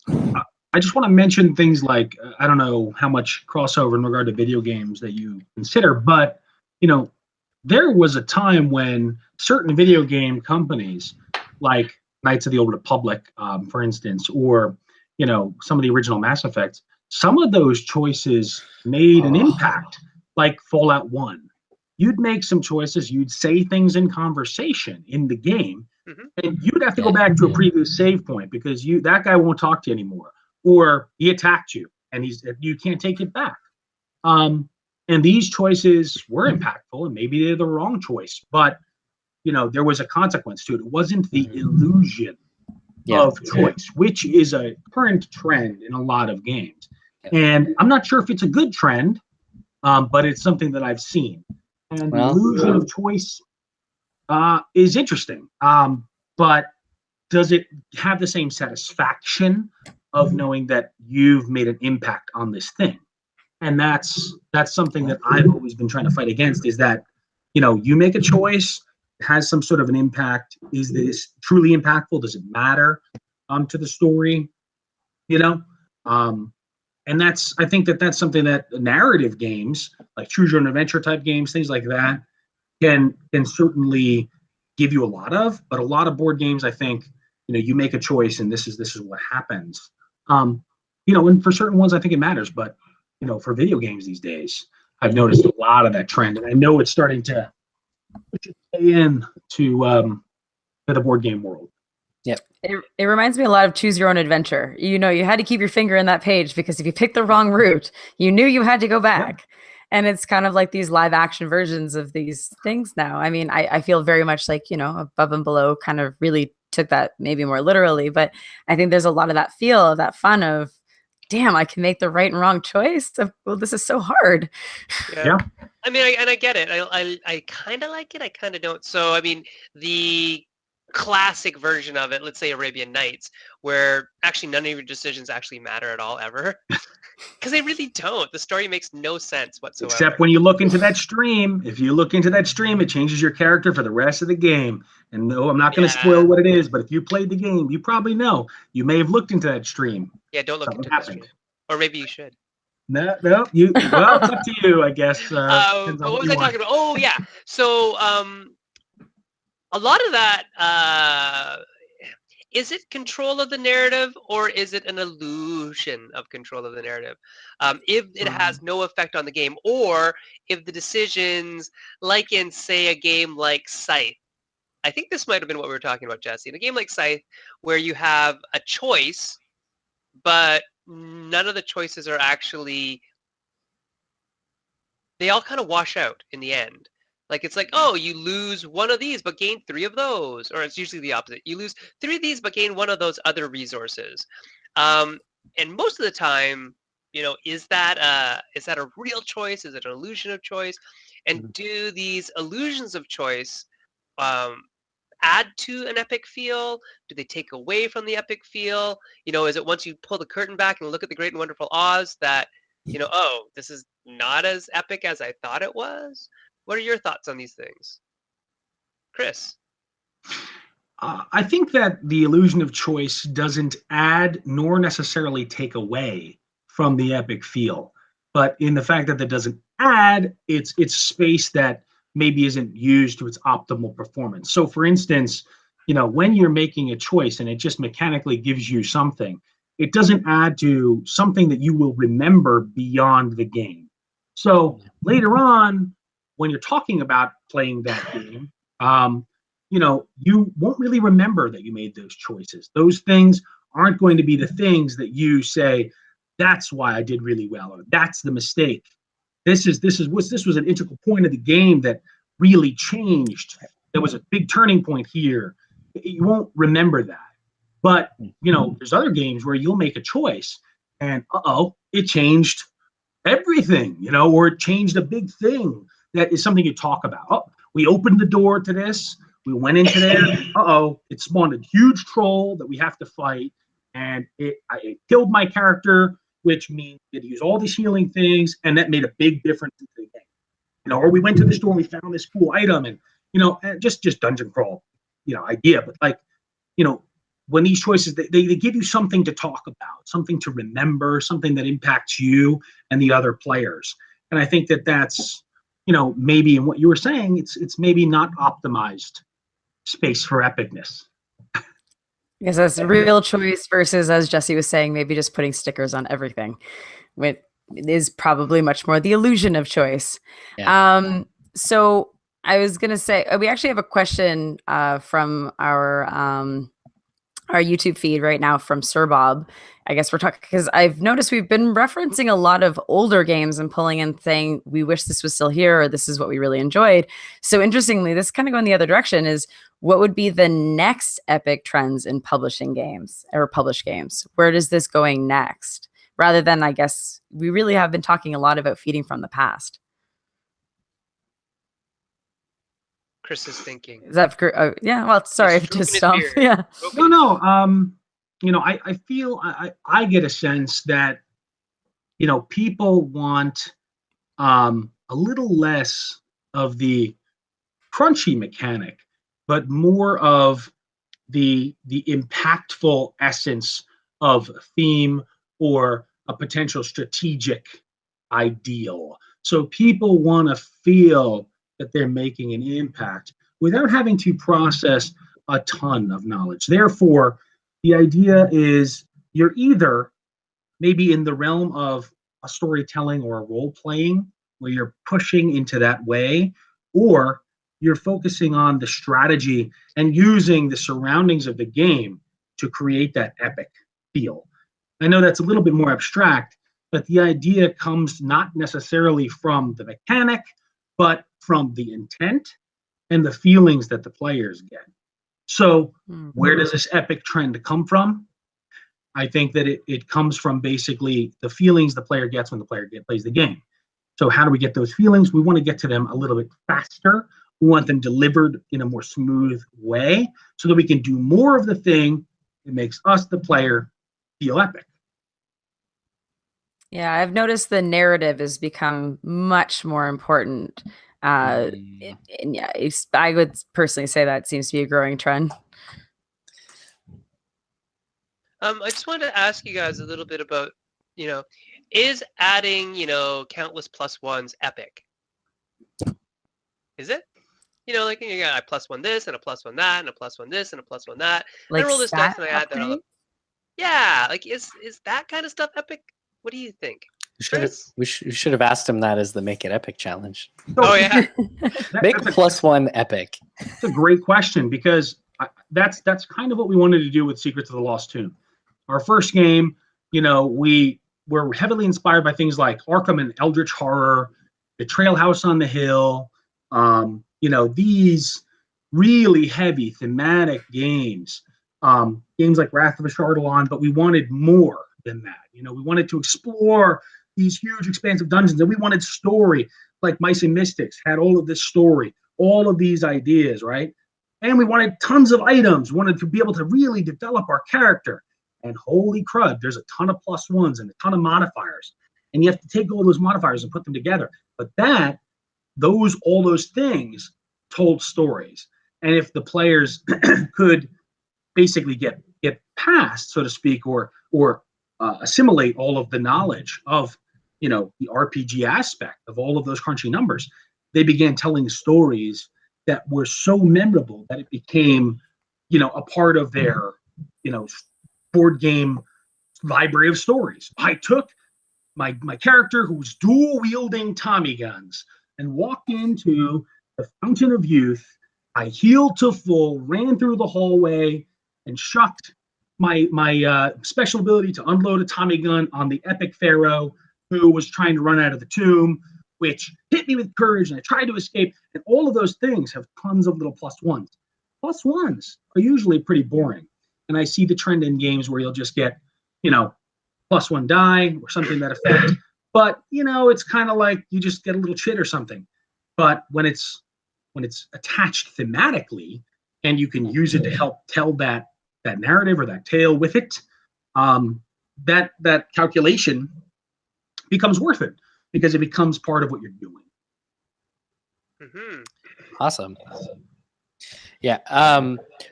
I just want to mention things like, I don't know how much crossover in regard to video games that you consider, but, there was a time when certain video game companies, like Knights of the Old Republic, for instance, or, some of the original Mass Effects, some of those choices made an impact, like Fallout 1. You'd make some choices, you'd say things in conversation in the game, and you'd have to go back to a previous save point because that guy won't talk to you anymore. Or he attacked you and you can't take it back. And these choices were impactful and maybe they're the wrong choice, but there was a consequence to it. It wasn't the illusion of choice, which is a current trend in a lot of games. And I'm not sure if it's a good trend, but it's something that I've seen. And the illusion of choice is interesting. But does it have the same satisfaction of knowing that you've made an impact on this thing? And that's something that I've always been trying to fight against, is that, you make a choice, it has some sort of an impact. Is this truly impactful? Does it matter to the story? And I think that's something that narrative games, like choose your own adventure type games, things like that, can certainly give you a lot of, but a lot of board games, I think, you make a choice and this is what happens. And for certain ones, I think it matters, but, for video games these days, I've noticed a lot of that trend, and I know it's starting to play in to the board game world. Yep. It reminds me a lot of choose your own adventure. You had to keep your finger in that page because if you picked the wrong route, you knew you had to go back. And it's kind of like these live action versions of these things now. I mean, I feel very much like, Above and Below kind of really took that maybe more literally, but I think there's a lot of that feel of that fun of, damn, I can make the right and wrong choice. Well, this is so hard. Yeah. I mean, I get it. I kind of like it. I kind of don't. So, I mean, the classic version of it, let's say Arabian Nights, where actually none of your decisions actually matter at all ever. Because they really don't. The story makes no sense whatsoever. Except when you look into that stream. If you look into that stream, it changes your character for the rest of the game. And no, I'm not going to spoil what it is, but if you played the game, you probably know. You may have looked into that stream. Yeah, don't look into that stream. Or maybe you should. No, well, it's up to you, I guess. But what was I talking about? Oh, yeah. So, a lot of that, is it control of the narrative or is it an illusion of control of the narrative? If it has no effect on the game, or if the decisions, like in, say, a game like Scythe, I think this might have been what we were talking about, Jesse. In a game like Scythe, where you have a choice, but none of the choices are actually, they all kind of wash out in the end. Like, it's like, oh, you lose one of these, but gain 3 of those. Or it's usually the opposite. You lose 3 of these, but gain 1 of those other resources. And most of the time, is that a real choice? Is it an illusion of choice? And do these illusions of choice add to an epic feel? Do they take away from the epic feel? Is it once you pull the curtain back and look at the Great and Wonderful Oz that, oh, this is not as epic as I thought it was? What are your thoughts on these things? Chris? I think that the illusion of choice doesn't add nor necessarily take away from the epic feel. But in the fact that it doesn't add, it's space that maybe isn't used to its optimal performance. So for instance, when you're making a choice and it just mechanically gives you something, it doesn't add to something that you will remember beyond the game. So later on, when you're talking about playing that game, you won't really remember that you made those choices. Those things aren't going to be the things that you say, that's why I did really well, or that's the mistake. This was an integral point of the game that really changed. There was a big turning point here. You won't remember that. But, there's other games where you'll make a choice and, it changed everything, or it changed a big thing. That is something you talk about. Oh, we opened the door to this. We went into there. It spawned a huge troll that we have to fight. And it killed my character, which means it used all these healing things. And that made a big difference in the game. Or we went to the store and we found this cool item and, just dungeon crawl, idea. But when these choices, they give you something to talk about, something to remember, something that impacts you and the other players. And I think that that's, maybe in what you were saying, it's maybe not optimized space for epicness. Yes, that's a real choice versus, as Jesse was saying, maybe just putting stickers on everything, which is probably much more the illusion of choice. Yeah. So I was going to say, we actually have a question from our YouTube feed right now from Sir Bob. I guess we're talking because I've noticed we've been referencing a lot of older games and pulling in saying we wish this was still here or this is what we really enjoyed. So interestingly, this kind of going the other direction is what would be the next epic trends in publishing games or published games? Where does this going next? Rather than, I guess, we really have been talking a lot about feeding from the past. Chris is thinking. Is that yeah? Well, sorry to stop. Yeah. No. I feel I get a sense that people want a little less of the crunchy mechanic, but more of the impactful essence of a theme or a potential strategic ideal. So people want to feel that they're making an impact without having to process a ton of knowledge. Therefore, the idea is you're either maybe in the realm of a storytelling or a role playing where you're pushing into that way, or you're focusing on the strategy and using the surroundings of the game to create that epic feel. I know that's a little bit more abstract, but the idea comes not necessarily from the mechanic, but from the intent and the feelings that the players get. So where does this epic trend come from? I think that it comes from basically the feelings the player gets when the player plays the game. So how do we get those feelings? We want to get to them a little bit faster. We want them delivered in a more smooth way so that we can do more of the thing that makes us, the player, feel epic. Yeah, I've noticed the narrative has become much more important. And yeah, I would personally say that seems to be a growing trend. I just wanted to ask you guys a little bit about, is adding, countless plus ones epic? Is it? Like you got a plus one this and a plus one that and a plus one this and a plus one that. Like I roll this dice and I add that upgrade? all. Yeah, like is that kind of stuff epic? What do you think? We should have asked him that as the Make It Epic challenge. Oh yeah, Make plus one epic. That's a great question because that's kind of what we wanted to do with Secrets of the Lost Tomb. Our first game, we were heavily inspired by things like Arkham and Eldritch Horror, The Trail House on the Hill, these really heavy thematic games, games like Wrath of a Shardalon, but we wanted more than that. We wanted to explore these huge expansive dungeons, and we wanted story, like Mice and Mystics had all of this story, all of these ideas, right? And we wanted tons of items, wanted to be able to really develop our character. And holy crud, there's a ton of plus ones and a ton of modifiers. And you have to take all those modifiers and put them together. But all those things told stories. And if the players could basically get past, so to speak, or assimilate all of the knowledge of, the RPG aspect of all of those crunchy numbers, they began telling stories that were so memorable that it became, a part of their, board game library of stories. I took my character who was dual wielding Tommy guns and walked into the Fountain of Youth. I healed to full, ran through the hallway, and shucked my special ability to unload a Tommy gun on the epic pharaoh who was trying to run out of the tomb, which hit me with courage, and I tried to escape. And all of those things have tons of little plus ones. Plus ones are usually pretty boring. And I see the trend in games where you'll just get, plus one die or something that effect. But, it's kind of like you just get a little chit or something. But when it's attached thematically and you can use it to help tell that narrative or that tale with it, that calculation becomes worth it because it becomes part of what you're doing. Mm-hmm. Awesome. Yeah.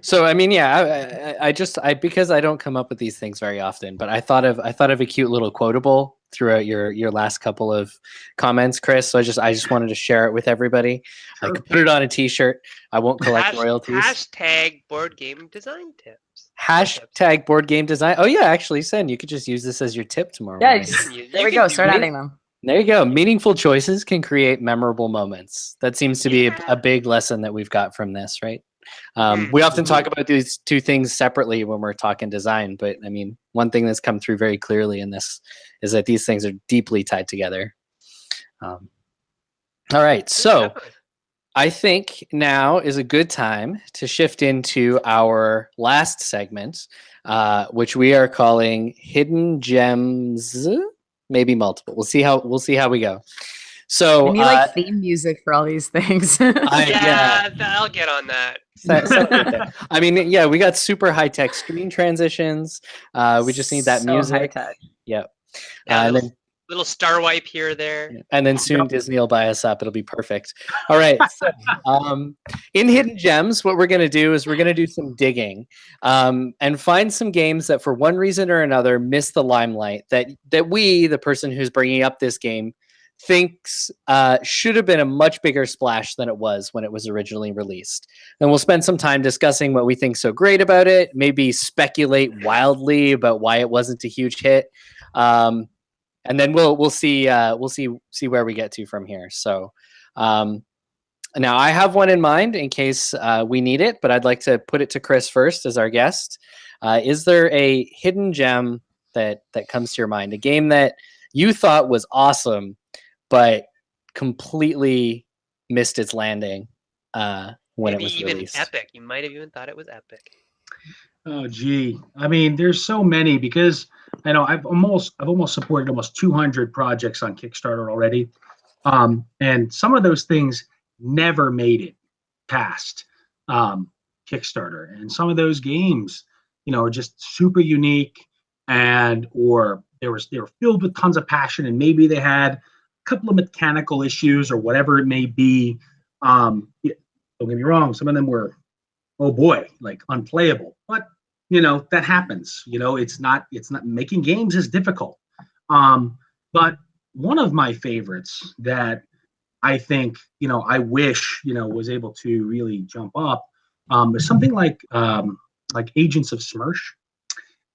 So I mean, yeah, I because I don't come up with these things very often, but I thought of a cute little quotable throughout your last couple of comments, Chris. So I just wanted to share it with everybody. Sure. I could put it on a t-shirt. I won't collect royalties. Hashtag board game design tips. Hashtag board game design. Oh yeah, actually, Sen, you could just use this as your tip tomorrow. Yeah, there we go. Start adding them. There you go. Meaningful choices can create memorable moments. That seems to be a big lesson that we've got from this, right? We often talk about these two things separately when we're talking design, but I mean, one thing that's come through very clearly in this is that these things are deeply tied together. All right, so I think now is a good time to shift into our last segment, which we are calling Hidden Gems, maybe multiple. We'll see how we go. So I need like theme music for all these things. I'll get on that. I mean, yeah, we got super high tech screen transitions. We just need that music. High-tech. Yep. And then little star wipe here or there. And then soon Disney will buy us up. It'll be perfect. All right. So, in Hidden Gems, what we're going to do is we're going to do some digging and find some games that for one reason or another miss the limelight that we, the person who's bringing up this game, thinks should have been a much bigger splash than it was when it was originally released. And we'll spend some time discussing what we think so great about it, maybe speculate wildly about why it wasn't a huge hit. And then we'll see where we get to from here. So now I have one in mind in case we need it, but I'd like to put it to Chris first as our guest. Is there a hidden gem that comes to your mind, a game that you thought was awesome, but completely missed its landing when Maybe it was even released. epic. You might have even thought it was epic. Oh, gee. I mean, there's so many because I know I've almost supported almost 200 projects on Kickstarter already, and some of those things never made it past Kickstarter, and some of those games, are just super unique, and or they were filled with tons of passion, and maybe they had a couple of mechanical issues or whatever it may be. Don't get me wrong, some of them were, oh boy, like unplayable, but that happens. It's not making games is difficult. But one of my favorites that I think I wish was able to really jump up is something like Agents of Smersh.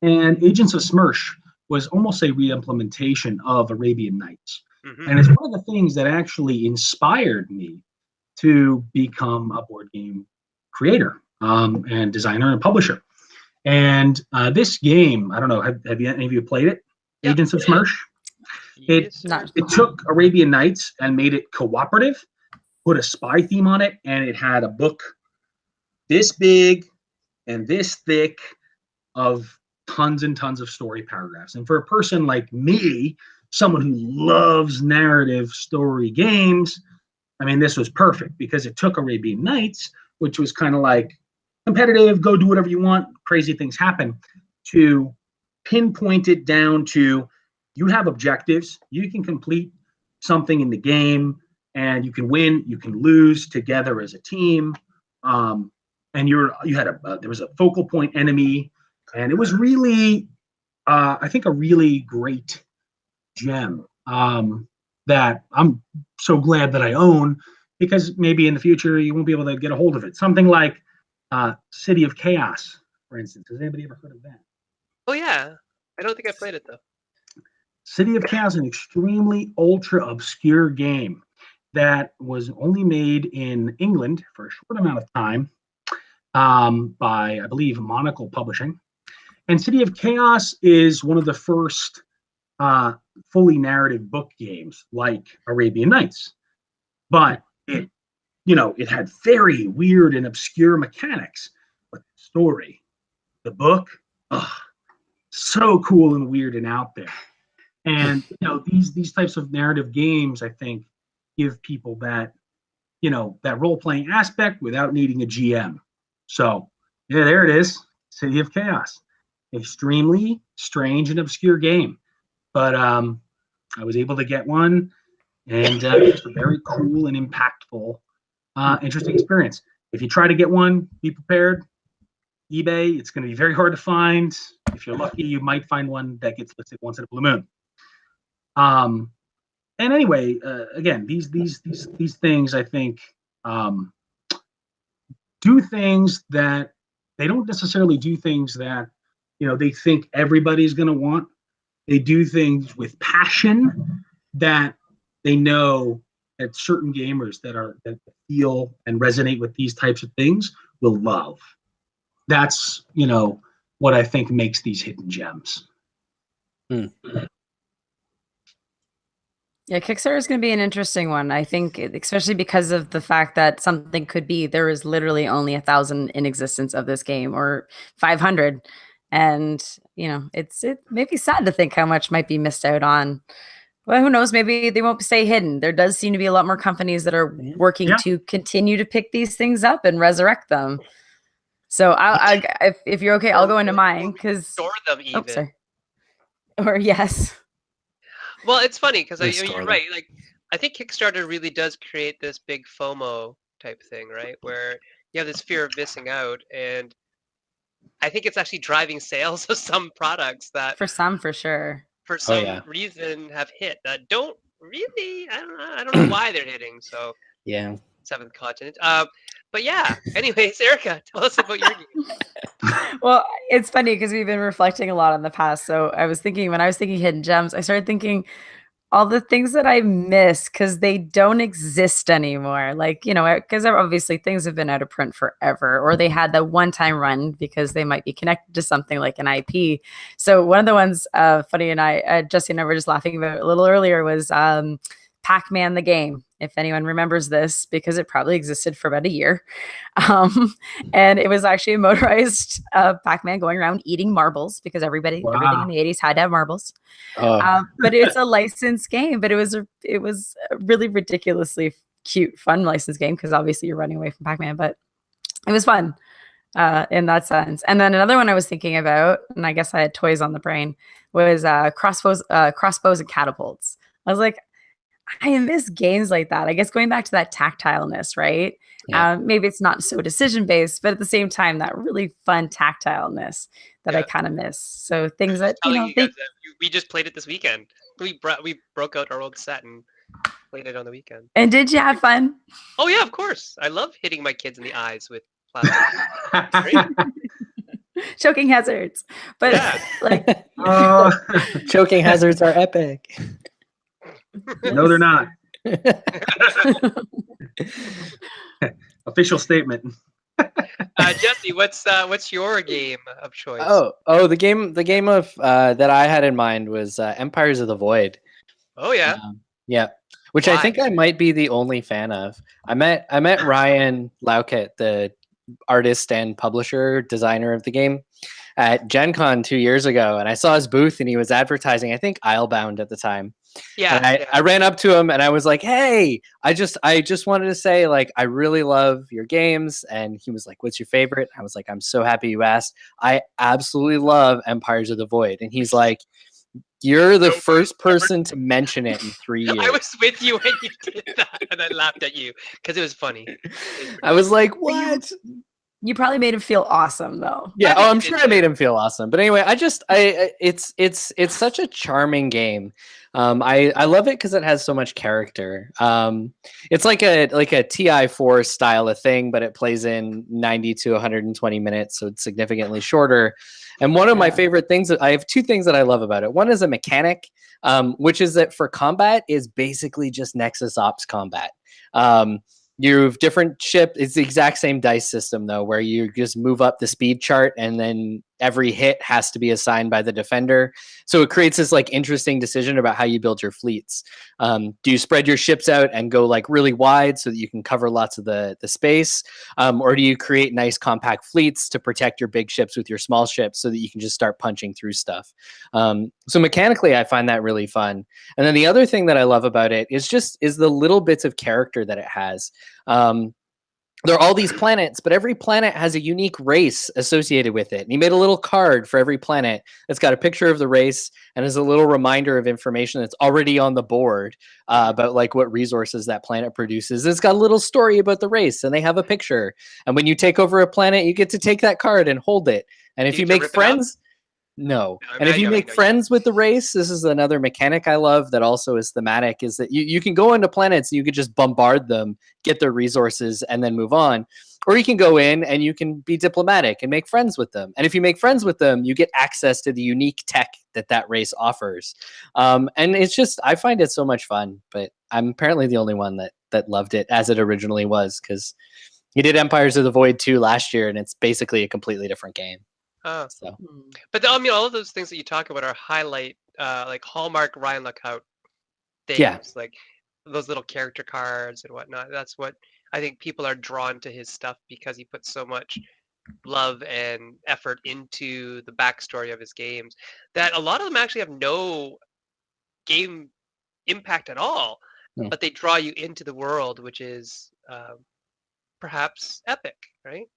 And Agents of Smersh was almost a re-implementation of Arabian Nights. And it's one of the things that actually inspired me to become a board game creator and designer and publisher. And this game, I don't know, have any of you played it? Yep. Agents of Smersh? It took Arabian Nights and made it cooperative, put a spy theme on it, and it had a book this big and this thick of tons and tons of story paragraphs. And for a person like me, someone who loves narrative story games, I mean, this was perfect because it took Arabian Nights, which was kind of like competitive, go do whatever you want, crazy things happen, to pinpoint it down to you have objectives, you can complete something in the game, and you can win, you can lose together as a team. And there was a focal point enemy, and it was really, I think, a really great gem that I'm so glad that I own, because maybe in the future you won't be able to get a hold of it. Something like City of Chaos, for instance. Has anybody ever heard of that? Oh yeah, I don't think I played it though. City of Chaos, an extremely ultra obscure game that was only made in England for a short amount of time by, I believe, Monocle Publishing. And City of Chaos is one of the first fully narrative book games like Arabian Nights, but it had very weird and obscure mechanics, but the story, the book, so cool and weird and out there. And these types of narrative games, I think, give people that that role-playing aspect without needing a GM. So yeah, there it is, City of Chaos, extremely strange and obscure game, but I was able to get one, and it's a very cool and impactful, interesting experience. If you try to get one, be prepared. eBay, it's going to be very hard to find. If you're lucky, you might find one that gets listed once in a blue moon. And anyway, again, these things, I think, do things that they don't necessarily do things that they think everybody's going to want. They do things with passion that they know that certain gamers that feel and resonate with these types of things will love. That's what I think makes these hidden gems. Yeah, Kickstarter is going to be an interesting one. I think, especially because of the fact that something could be there is literally only 1,000 in existence of this game, or 500, and it may be sad to think how much might be missed out on. Well, who knows? Maybe they won't stay hidden. There does seem to be a lot more companies that are working to continue to pick these things up and resurrect them. So, if you're okay, I'll go into mine because store them even. Oh, sorry. Or yes. Well, it's funny because you're right. Like, I think Kickstarter really does create this big FOMO type thing, right? Where you have this fear of missing out, and I think it's actually driving sales of some products that, for sure, for some reason, have hit that don't really. I don't know why they're hitting. So yeah, seventh continent. But yeah. Anyways, Erica, tell us about your game. Well, it's funny because we've been reflecting a lot on the past. So when I was thinking hidden gems, I started thinking all the things that I miss because they don't exist anymore. Like, because obviously things have been out of print forever, or they had the one-time run because they might be connected to something like an IP. So one of the ones, funny, and Jesse and I were just laughing about a little earlier was Pac-Man the game, if anyone remembers this, because it probably existed for about a year. And it was actually a motorized Pac-Man going around eating marbles because everything in the 80s had to have marbles. But it's a licensed game, but it was a really ridiculously cute, fun licensed game because obviously you're running away from Pac-Man, but it was fun in that sense. And then another one I was thinking about, and I guess I had toys on the brain, was crossbows and catapults. I was like, I miss games like that. I guess going back to that tactileness, right? Yeah. Maybe it's not so decision-based, but at the same time, that really fun tactileness that I kind of miss. So things that, you guys that we just played it this weekend. We broke out our old set and played it on the weekend. And did you have fun? Oh yeah, of course. I love hitting my kids in the eyes with plastic. Choking hazards. But choking hazards are epic. No, they're not. Official statement. Jesse, what's your game of choice? Oh, the game of that I had in mind was Empires of the Void. Oh yeah, yeah. Which I think I might be the only fan of. I met Ryan Laukat, the artist and publisher designer of the game, at Gen Con 2 years ago, and I saw his booth and he was advertising, I think, Islebound at the time. Yeah, and I ran up to him and I was like, "Hey, I just wanted to say, like, I really love your games." And he was like, "What's your favorite?" I was like, "I'm so happy you asked. I absolutely love Empires of the Void." And he's like, "You're the first person to mention it in 3 years." I was with you when you did that, and I laughed at you because it was funny. I was like, "What?" You probably made him feel awesome, though. Yeah, I'm sure I made him feel awesome. But anyway, it's such a charming game. I love it because it has so much character. It's like a TI4 style of thing, but it plays in 90 to 120 minutes, so it's significantly shorter. And one of my favorite things, I have two things that I love about it. One is a mechanic, which is that for combat is basically just Nexus Ops combat. You have different ship. It's the exact same dice system though, where you just move up the speed chart and then every hit has to be assigned by the defender. So it creates this like interesting decision about how you build your fleets. Do you spread your ships out and go like really wide so that you can cover lots of the space? Or do you create nice compact fleets to protect your big ships with your small ships so that you can just start punching through stuff? So mechanically, I find that really fun. And then the other thing that I love about it is the little bits of character that it has. There are all these planets, but every planet has a unique race associated with it. And he made a little card for every planet that's got a picture of the race and is a little reminder of information that's already on the board about like what resources that planet produces. It's got a little story about the race and they have a picture. And when you take over a planet, you get to take that card and hold it. And if you make friends... No. And if you make friends with the race, this is another mechanic I love that also is thematic, is that you can go into planets and you could just bombard them, get their resources, and then move on. Or you can go in and you can be diplomatic and make friends with them. And if you make friends with them, you get access to the unique tech that race offers. And it's just, I find it so much fun, but I'm apparently the only one that loved it as it originally was, because he did Empires of the Void 2 last year, and it's basically a completely different game. So. But I mean, all of those things that you talk about are highlight, like hallmark Ryan Lookout things, like those little character cards and whatnot. That's what I think people are drawn to his stuff, because he puts so much love and effort into the backstory of his games that a lot of them actually have no game impact at all, but they draw you into the world, which is perhaps epic, right?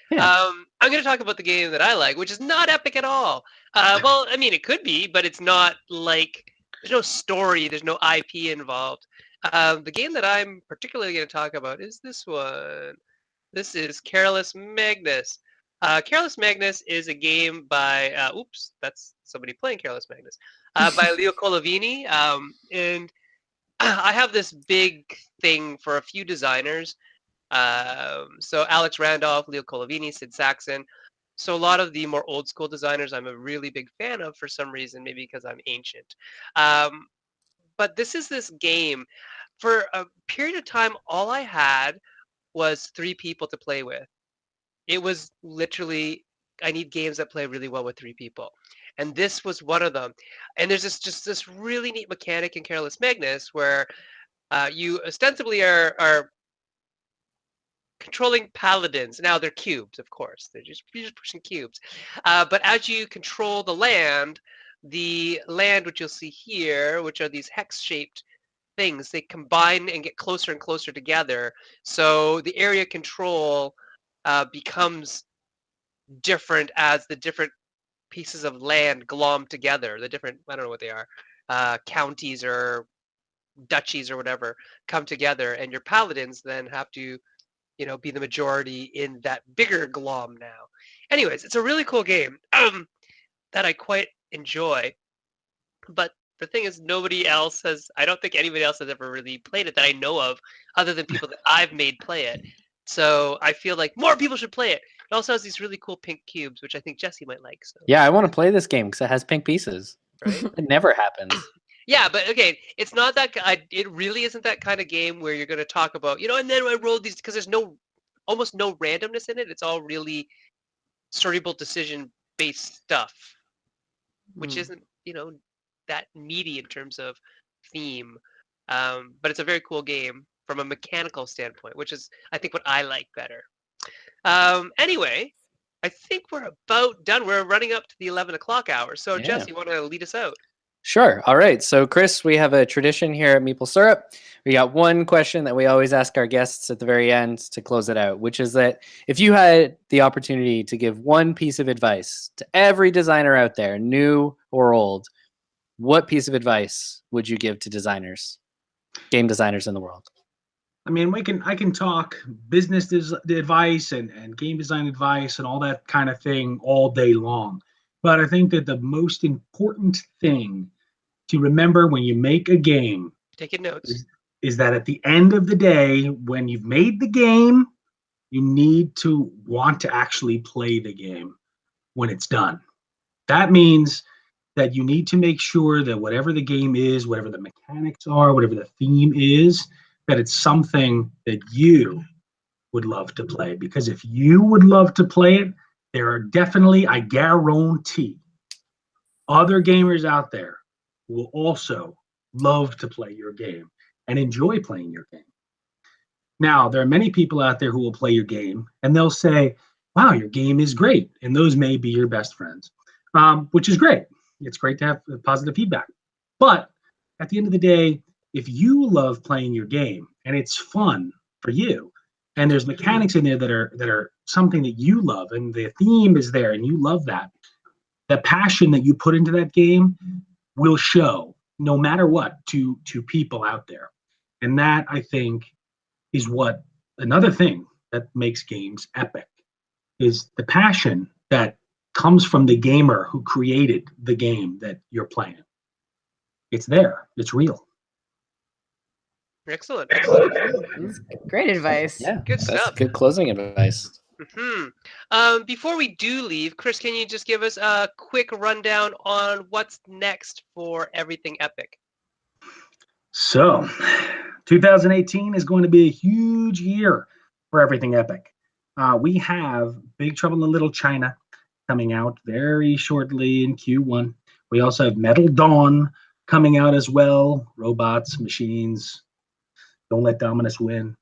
Yeah. I'm going to talk about the game that I like, which is not epic at all. Well, I mean, it could be, but it's not like, there's no story, there's no IP involved. The game that I'm particularly going to talk about is this one. This is Careless Magnus. Careless Magnus is a game by, oops, that's somebody playing Careless Magnus, by Leo Colovini. And I have this big thing for a few designers. So Alex Randolph, Leo Colovini, Sid Saxon. So a lot of the more old school designers I'm a really big fan of for some reason, maybe because I'm ancient. but this game. For a period of time, all I had was 3 people to play with. It was literally, I need games that play really well with 3 people. And this was one of them. And there's this really neat mechanic in Careless Magnus where you ostensibly are controlling paladins. Now they're cubes, of course. You're just pushing cubes. But as you control the land which you'll see here, which are these hex-shaped things, they combine and get closer and closer together. So the area control becomes different as the different pieces of land glom together. The different, I don't know what they are, counties or duchies or whatever come together, and your paladins then have to, be the majority in that bigger glom now. Anyways, it's a really cool game that I quite enjoy. But the thing is, I don't think anybody else has ever really played it that I know of, other than people that I've made play it. So I feel like more people should play it. It also has these really cool pink cubes, which I think Jessey might like. So. Yeah, I want to play this game because it has pink pieces. Right? It never happens. Yeah, but again, it's not that. It really isn't that kind of game where you're going to talk about, and then I rolled these, because there's almost no randomness in it. It's all really cerebral decision-based stuff, which isn't, that meaty in terms of theme. But it's a very cool game from a mechanical standpoint, which is, I think, what I like better. Anyway, I think we're about done. We're running up to the 11 o'clock hour. So, Yeah. Jessey, you want to lead us out? Sure. All right. So, Chris, we have a tradition here at Meeple Syrup. We got one question that we always ask our guests at the very end to close it out, which is that if you had the opportunity to give one piece of advice to every designer out there, new or old, what piece of advice would you give to designers, game designers in the world? I mean, I can talk business advice and game design advice and all that kind of thing all day long. But I think that the most important thing to remember when you make a game, taking notes, is that at the end of the day, when you've made the game, you need to want to actually play the game when it's done. That means that you need to make sure that whatever the game is, whatever the mechanics are, whatever the theme is, that it's something that you would love to play. Because if you would love to play it, there are definitely, I guarantee, other gamers out there who will also love to play your game and enjoy playing your game. Now, there are many people out there who will play your game and they'll say, wow, your game is great. And those may be your best friends, which is great. It's great to have positive feedback. But at the end of the day, if you love playing your game and it's fun for you, and there's mechanics in there that are something that you love, and the theme is there and you love that, the passion that you put into that game will show no matter what to people out there. And that, I think, is what another thing that makes games epic, is the passion that comes from the gamer who created the game that you're playing. It's there. It's real. Excellent. That's great advice. Yeah, Good that's stuff. good closing advice. Before we do leave, Chris, can you just give us a quick rundown on what's next for Everything Epic? So, 2018 is going to be a huge year for Everything Epic. We have Big Trouble in Little China coming out very shortly in Q1. We also have Metal Dawn coming out as well. Robots, machines, don't let Dominus win.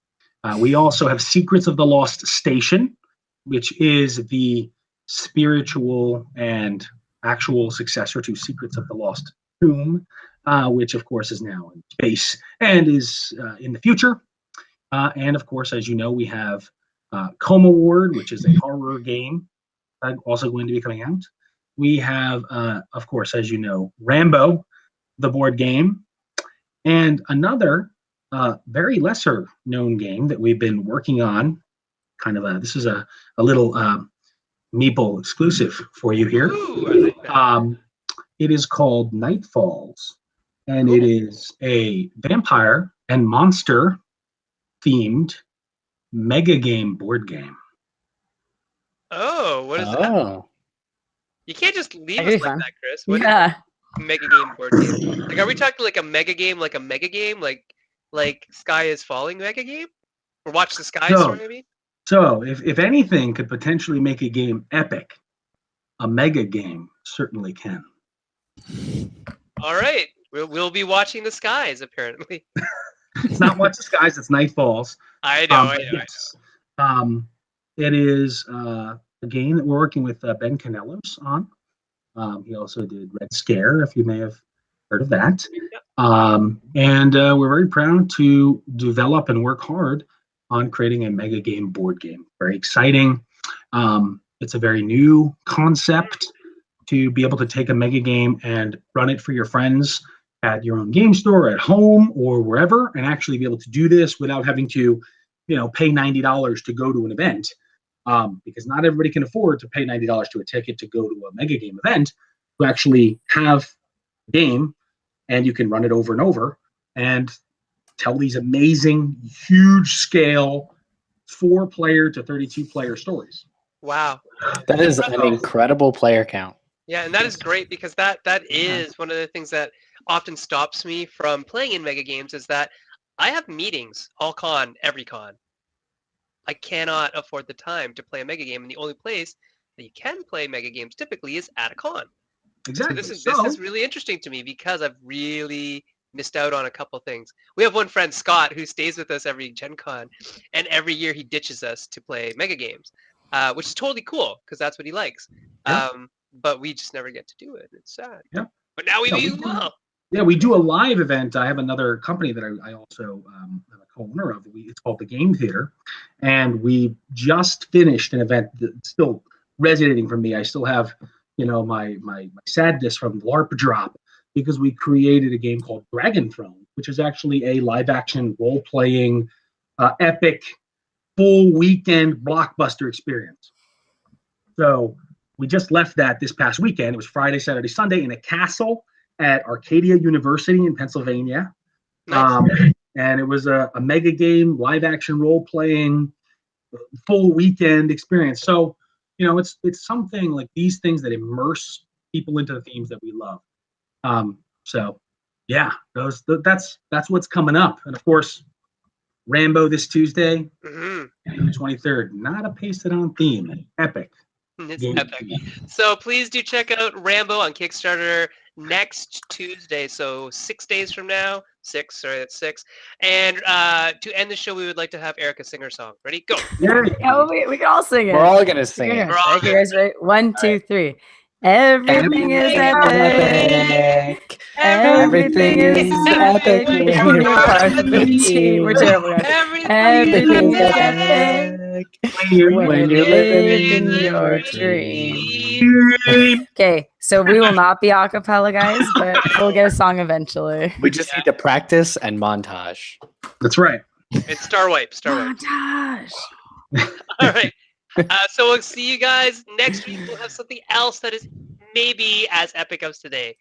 We also have Secrets of the Lost Station, which is the spiritual and actual successor to Secrets of the Lost Tomb, which of course is now in space and is in the future. And of course, as you know, we have Coma Ward, which is a horror game, also going to be coming out. We have, of course, as you know, Rambo, the board game, and another very lesser known game that we've been working on. This is a little Meeple exclusive for you here. Ooh, I like that. It is called Night Falls, and it is a vampire and monster themed mega game board game. Oh, what is that? Oh, You can't just leave That'd us be like fun. that, Chris. What is Yeah. mega game board game? Like, are we talking like a mega game, like Sky is Falling mega game, or Watch the Sky? No. Sorry, I mean. So if anything could potentially make a game epic, a mega game certainly can. All right, we'll be watching the skies apparently. It's not Watch the Skies, it's Night Falls. I know. Yes. It is a game that we're working with Ben Canellos on. He also did Red Scare, if you may have heard of that. Yep. And we're very proud to develop and work hard on creating a mega game board game. Very exciting. It's a very new concept to be able to take a mega game and run it for your friends at your own game store, at home, or wherever, and actually be able to do this without having to, pay $90 to go to an event. Because not everybody can afford to pay $90 to a ticket to go to a mega game event to actually have a game, and you can run it over and over and tell these amazing, huge scale 4-player to 32-player stories. Wow. That is an incredible player count. Yeah, and that is great because that is one of the things that often stops me from playing in mega games is that I have meetings all con, every con. I cannot afford the time to play a mega game, and the only place that you can play mega games typically is at a con. Exactly. So this is really interesting to me because I've really missed out on a couple things. We have one friend, Scott, who stays with us every Gen Con, and every year he ditches us to play mega games, which is totally cool because that's what he likes. Yeah. But we just never get to do it. It's sad. Yeah. But now we will. Yeah, we do a live event. I have another company that I also am a co-owner of. It's called the Game Theater, and we just finished an event that's still resonating for me. I still have, my sadness from LARP drop because we created a game called Dragon Throne, which is actually a live-action role-playing, epic, full weekend blockbuster experience. So we just left that this past weekend. It was Friday, Saturday, Sunday in a castle at Arcadia University in Pennsylvania. Nice. And it was a mega game, live action role playing, full weekend experience. So, it's something like these things that immerse people into the themes that we love. So yeah, that's what's coming up. And of course, Rambo this Tuesday, the 23rd. Not a pasted on theme. Epic. It's epic. So please do check out Rambo on Kickstarter next Tuesday. So 6 days from now. That's 6. And to end the show, we would like to have Erica sing her song. Ready? Go. Yeah, we can all sing it. We're all gonna sing it. Okay, guys, right? 1, 2, 3. Everything is epic. Everything is epic. We're part of the team. We're terrible, guys. Everything is epic when you're living your dream. Okay, so we will not be a cappella, guys, but we'll get a song eventually. We just need to practice and montage. That's right. It's Star Wipe. Montage. All right. So we'll see you guys next week. We'll have something else that is maybe as epic as today.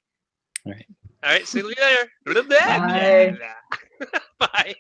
All right. All right. See you later. Bye. Bye.